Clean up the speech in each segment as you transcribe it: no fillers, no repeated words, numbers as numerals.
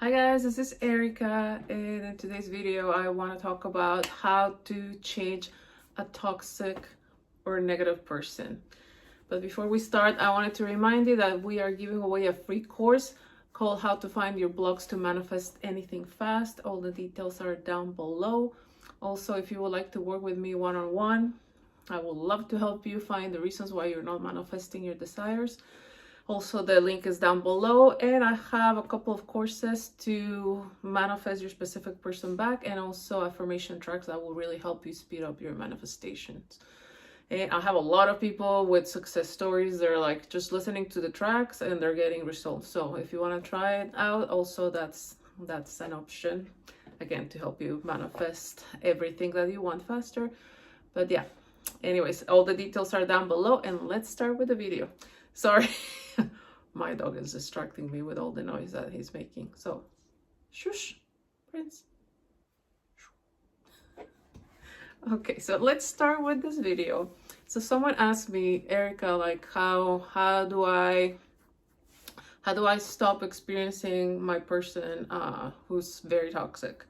Hi guys, this is Erika, and in today's video I want to talk about how to change a toxic or negative person. But before we start, I wanted to remind you that we are giving away a free course called How to Find Your Blocks to Manifest Anything Fast. All the details are down below. Also, if you would like to work with me one-on-one, I would love to help you find the reasons why you're not manifesting your desires. Also, the link is down below, and I have a couple of courses to manifest your specific person back, and also affirmation tracks that will really help you speed up your manifestations. And I have a lot of people with success stories. They're like just listening to the tracks and they're getting results. So if you want to try it out, also that's an option, again, to help you manifest everything that you want faster. But yeah, anyways, all the details are down below, and let's start with the video. Sorry. My dog is distracting me with all the noise that he's making. So, shush, Prince. Okay, so let's start with this video. So someone asked me, Erika, like how do I stop experiencing my person who's very toxic?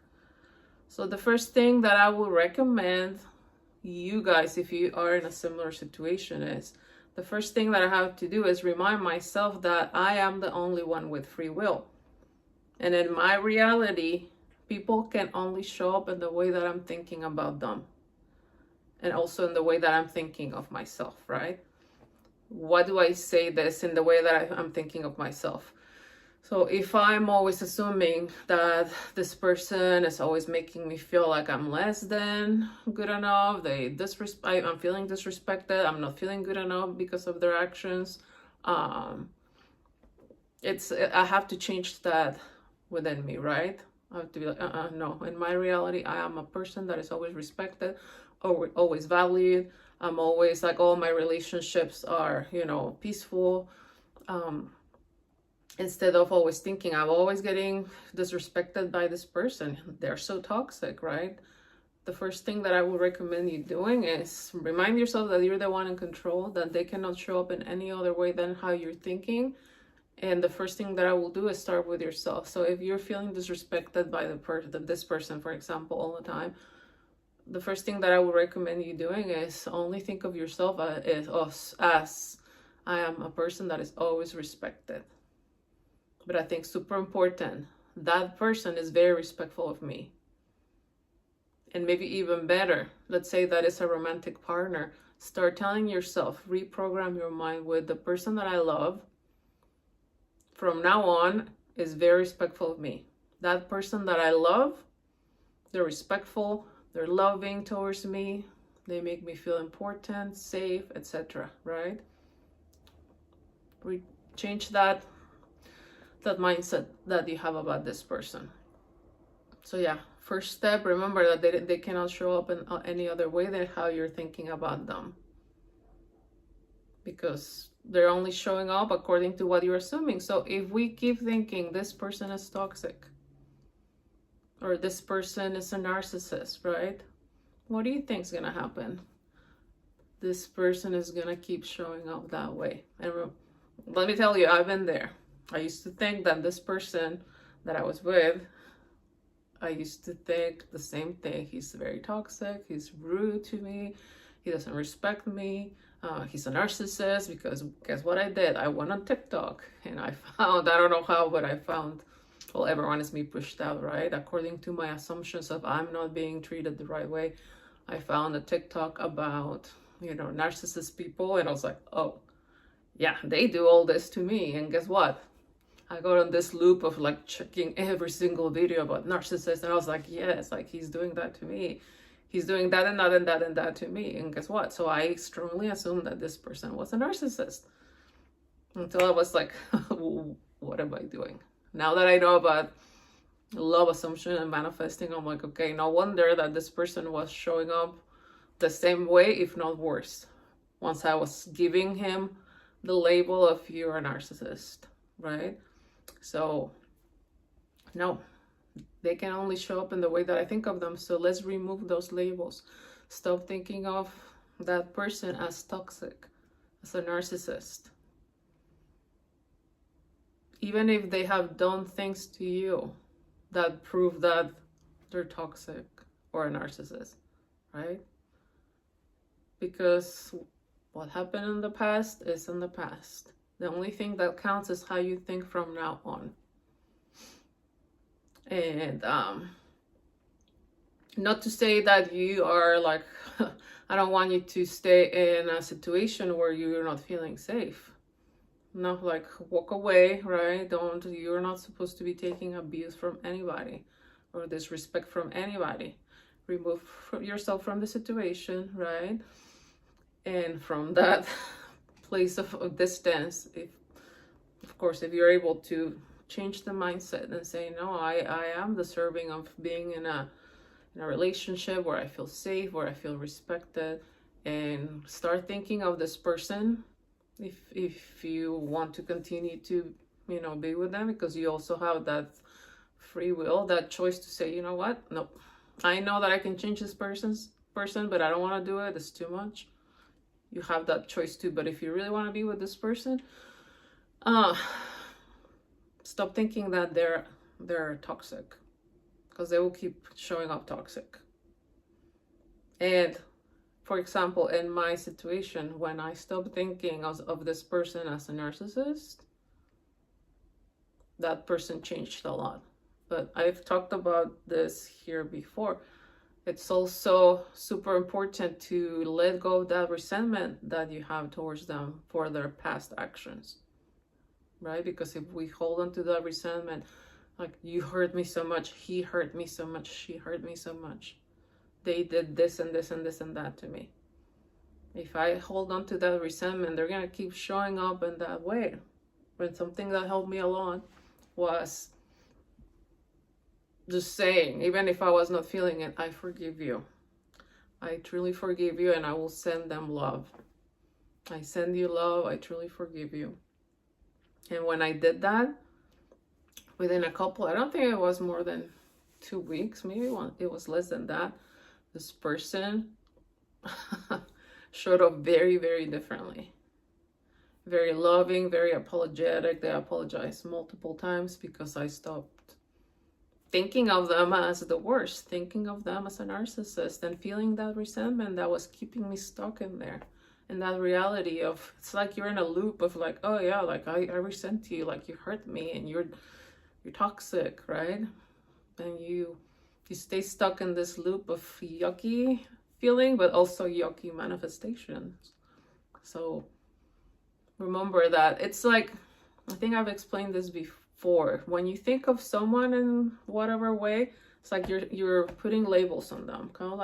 So the first thing that I will recommend you guys, if you are in a similar situation, is the first thing that I have to do is remind myself that I am the only one with free will. And in my reality, people can only show up in the way that I'm thinking about them. And also in the way that I'm thinking of myself, right? What do I say this in the way that I'm thinking of myself? So if I'm always assuming that this person is always making me feel like I'm less than good enough, I'm feeling disrespected, I'm not feeling good enough because of their actions, I have to change that within me, right? I have to be like, no, in my reality, I am a person that is always respected, or always valued. I'm always like, all my relationships are, peaceful. Instead of always thinking I'm always getting disrespected by this person, they're so toxic, right? The first thing that I would recommend you doing is remind yourself that you're the one in control, that they cannot show up in any other way than how you're thinking. And the first thing that I will do is start with yourself. So if you're feeling disrespected by this person, for example, all the time, the first thing that I would recommend you doing is only think of yourself as I am a person that is always respected. But I think super important, that person is very respectful of me. And maybe even better, let's say that is a romantic partner. Start telling yourself, reprogram your mind with the person that I love from now on is very respectful of me. That person that I love, they're respectful, they're loving towards me, they make me feel important, safe, etc. Right? Change that mindset that you have about this person. So yeah, first step, remember that they cannot show up in any other way than how you're thinking about them, because they're only showing up according to what you're assuming. So if we keep thinking this person is toxic, or this person is a narcissist, right? What do you think is gonna happen? This person is gonna keep showing up that way. And let me tell you, I've been there. I used to think that this person that I was with, I used to think the same thing. He's very toxic, he's rude to me, he doesn't respect me, he's a narcissist, because guess what I did? I went on TikTok and I found, I don't know how, but I found, well, everyone is me pushed out, right? According to my assumptions of I'm not being treated the right way, I found a TikTok about, narcissist people, and I was like, oh, yeah, they do all this to me. And guess what? I got on this loop of like checking every single video about narcissists, and I was like, yes, like he's doing that to me. He's doing that and that and that and that to me. And guess what? So I strongly assumed that this person was a narcissist. Until I was like, what am I doing? Now that I know about love assumption and manifesting, I'm like, okay, no wonder that this person was showing up the same way, if not worse, once I was giving him the label of you're a narcissist, right? So no, they can only show up in the way that I think of them. So let's remove those labels. Stop thinking of that person as toxic, as a narcissist. Even if they have done things to you, that prove that they're toxic or a narcissist, right? Because what happened in the past is in the past. The only thing that counts is how you think from now on. And not to say that you are like, I don't want you to stay in a situation where you're not feeling safe. No, like walk away, right? You're not supposed to be taking abuse from anybody or disrespect from anybody. Remove yourself from the situation, right? And from that place of distance, of course, if you're able to change the mindset and say, no, I am deserving of being in a relationship where I feel safe, where I feel respected, and start thinking of this person if you want to continue to, be with them, because you also have that free will, that choice to say, you know what, no, I know that I can change this person, but I don't want to do it. It's too much. You have that choice too. But if you really want to be with this person, stop thinking that they're toxic, because they will keep showing up toxic. And for example, in my situation, when I stopped thinking of this person as a narcissist, that person changed a lot. But I've talked about this here before. It's also super important to let go of that resentment that you have towards them for their past actions, right? Because if we hold on to that resentment, like, you hurt me so much, he hurt me so much, she hurt me so much, they did this and this and this and that to me. If I hold on to that resentment, they're gonna keep showing up in that way. When something that helped me a lot was just saying, even if I was not feeling it, I forgive you. I truly forgive you, and I will send them love. I send you love, I truly forgive you. And when I did that, within a couple, I don't think it was more than 2 weeks, maybe it was less than that, this person showed up very, very differently. Very loving, very apologetic. They apologized multiple times because I stopped thinking of them as the worst, thinking of them as a narcissist, and feeling that resentment that was keeping me stuck in there. And that reality of, it's like you're in a loop of like, oh yeah, like I resent you, like you hurt me, and you're toxic, right? And you stay stuck in this loop of yucky feeling, but also yucky manifestations. So remember that it's like, I think I've explained this before. When you think of someone in whatever way, it's like you're putting labels on them, kind of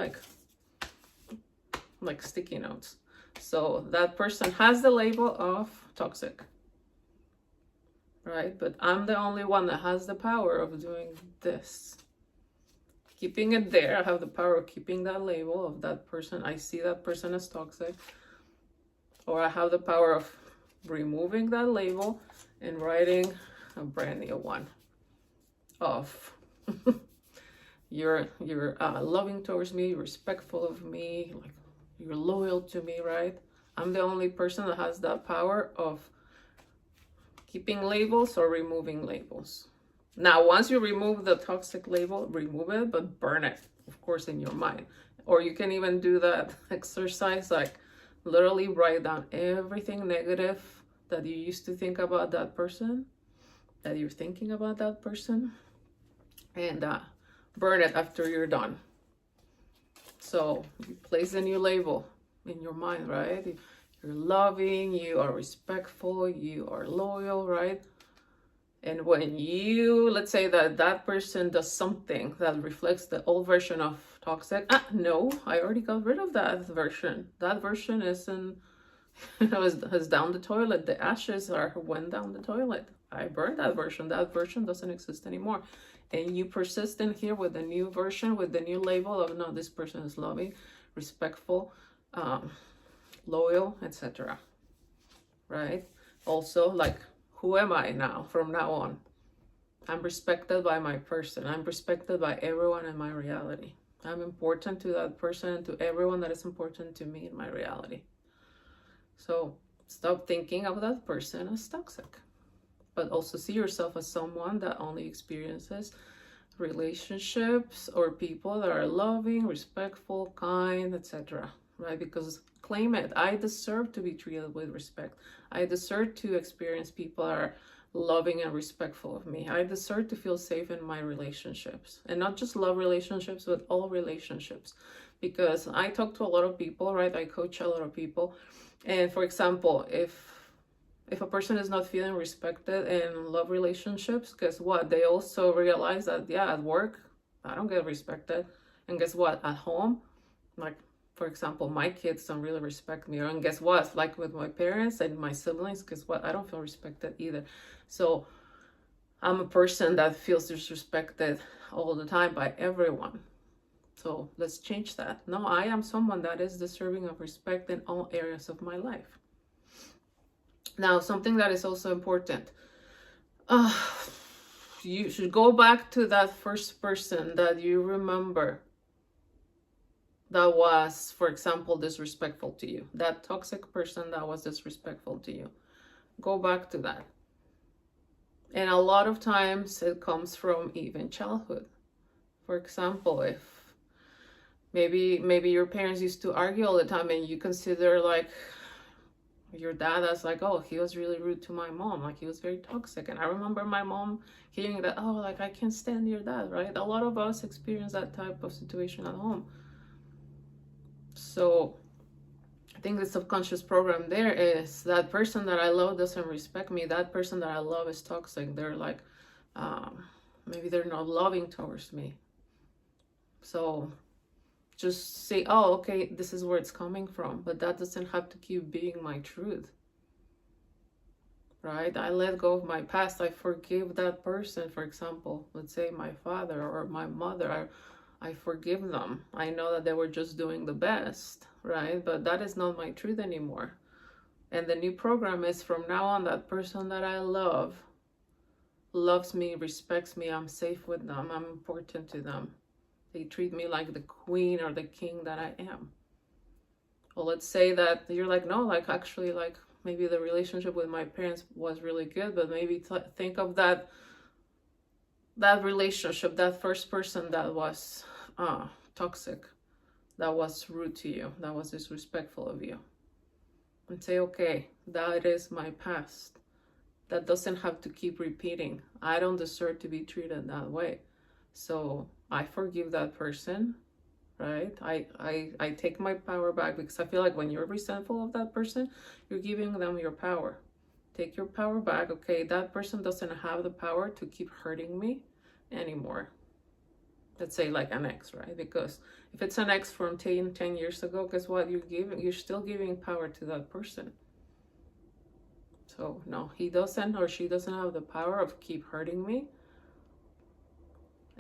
like sticky notes. So that person has the label of toxic, right? But I'm the only one that has the power of doing this. Keeping it there, I have the power of keeping that label of that person. I see that person as toxic. Or I have the power of removing that label and writing a brand new one of you're loving towards me, you're respectful of me, like you're loyal to me, right? I'm the only person that has that power of keeping labels or removing labels. Now, once you remove the toxic label, remove it, but burn it, of course, in your mind. Or you can even do that exercise, like literally write down everything negative that you used to think about that person, that you're thinking about that person, and burn it after you're done. So you place a new label in your mind, right? You're loving, you are respectful, you are loyal, right? And when you, let's say that person does something that reflects the old version of toxic, no, I already got rid of that version. That version isn't, is down the toilet. The ashes went down the toilet. I burned that version. That version doesn't exist anymore. And you persist in here with the new version, with the new label of, no, this person is loving, respectful, loyal, etc. Right? Also, like, who am I now, from now on? I'm respected by my person. I'm respected by everyone in my reality. I'm important to that person and to everyone that is important to me in my reality. So stop thinking of that person as toxic, but also see yourself as someone that only experiences relationships or people that are loving, respectful, kind, etc. Right? Because claim it. I deserve to be treated with respect. I deserve to experience people that are loving and respectful of me. I deserve to feel safe in my relationships, and not just love relationships, but all relationships. Because I talk to a lot of people, right? I coach a lot of people. And for example, if a person is not feeling respected in love relationships, guess what? They also realize that, yeah, at work, I don't get respected. And guess what? At home, like, for example, my kids don't really respect me. And guess what? Like with my parents and my siblings, guess what? I don't feel respected either. So I'm a person that feels disrespected all the time by everyone. So let's change that. No, I am someone that is deserving of respect in all areas of my life. Now, something that is also important. You should go back to that first person that you remember that was, for example, disrespectful to you. That toxic person that was disrespectful to you. Go back to that. And a lot of times it comes from even childhood. For example, if maybe your parents used to argue all the time and you consider like your dad as like, oh, he was really rude to my mom, like he was very toxic. And I remember my mom hearing that, oh, like I can't stand your dad, right? A lot of us experience that type of situation at home. So I think the subconscious program there is that person that I love doesn't respect me. That person that I love is toxic. They're like, maybe they're not loving towards me. So just say, oh, okay, this is where it's coming from. But that doesn't have to keep being my truth. Right? I let go of my past. I forgive that person. For example, let's say my father or my mother. I forgive them. I know that they were just doing the best, right? But that is not my truth anymore. And the new program is from now on, that person that I love loves me, respects me. I'm safe with them. I'm important to them. They treat me like the queen or the king that I am. Well, let's say that you're like, no, like actually, like maybe the relationship with my parents was really good, but maybe think of that relationship, that first person that was toxic, that was rude to you, that was disrespectful of you. And say, okay, that is my past. That doesn't have to keep repeating. I don't deserve to be treated that way. So I forgive that person, right? I take my power back, because I feel like when you're resentful of that person, you're giving them your power. Take your power back. Okay, that person doesn't have the power to keep hurting me anymore. Let's say like an ex, right? Because if it's an ex from 10 years ago, guess what? You're still giving power to that person. So no, he doesn't or she doesn't have the power of keep hurting me.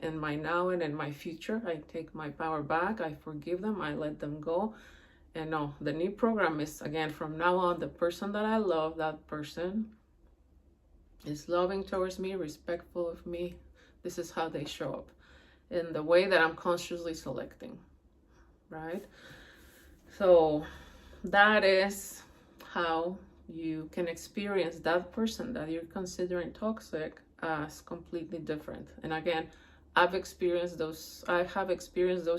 In my now and in my future, I take my power back. I forgive them. I let them go. And no, the new program is, again, from now on, the person that I love, that person is loving towards me, respectful of me. This is how they show up in the way that I'm consciously selecting, right? So that is how you can experience that person that you're considering toxic as completely different. And again, I have experienced those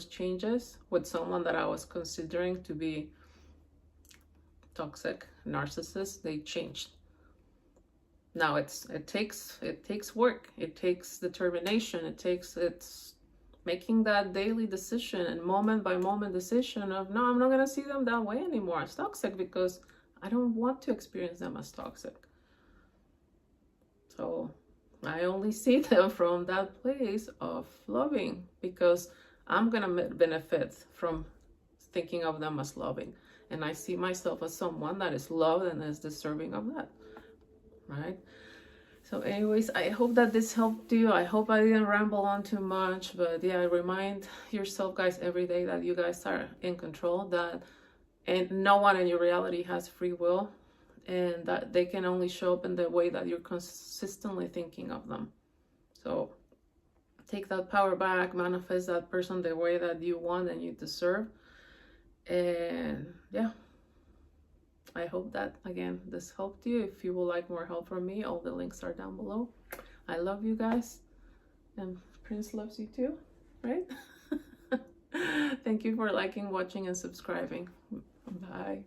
changes with someone that I was considering to be toxic, narcissist. They changed. Now it takes work. It takes determination. It's making that daily decision and moment by moment decision of, no, I'm not gonna see them that way anymore as toxic, because I don't want to experience them as toxic. So I only see them from that place of loving, because I'm going to benefit from thinking of them as loving. And I see myself as someone that is loved and is deserving of that, right? So anyways, I hope that this helped you. I hope I didn't ramble on too much, but yeah, remind yourself, guys, every day that you guys are in control, and no one in your reality has free will, and that they can only show up in the way that you're consistently thinking of them. So take that power back, manifest that person the way that you want and you deserve. And yeah, I hope that, again, this helped you. If you would like more help from me, all the links are down below. I love you guys, and Prince loves you too, right? Thank you for liking, watching, and subscribing. Bye.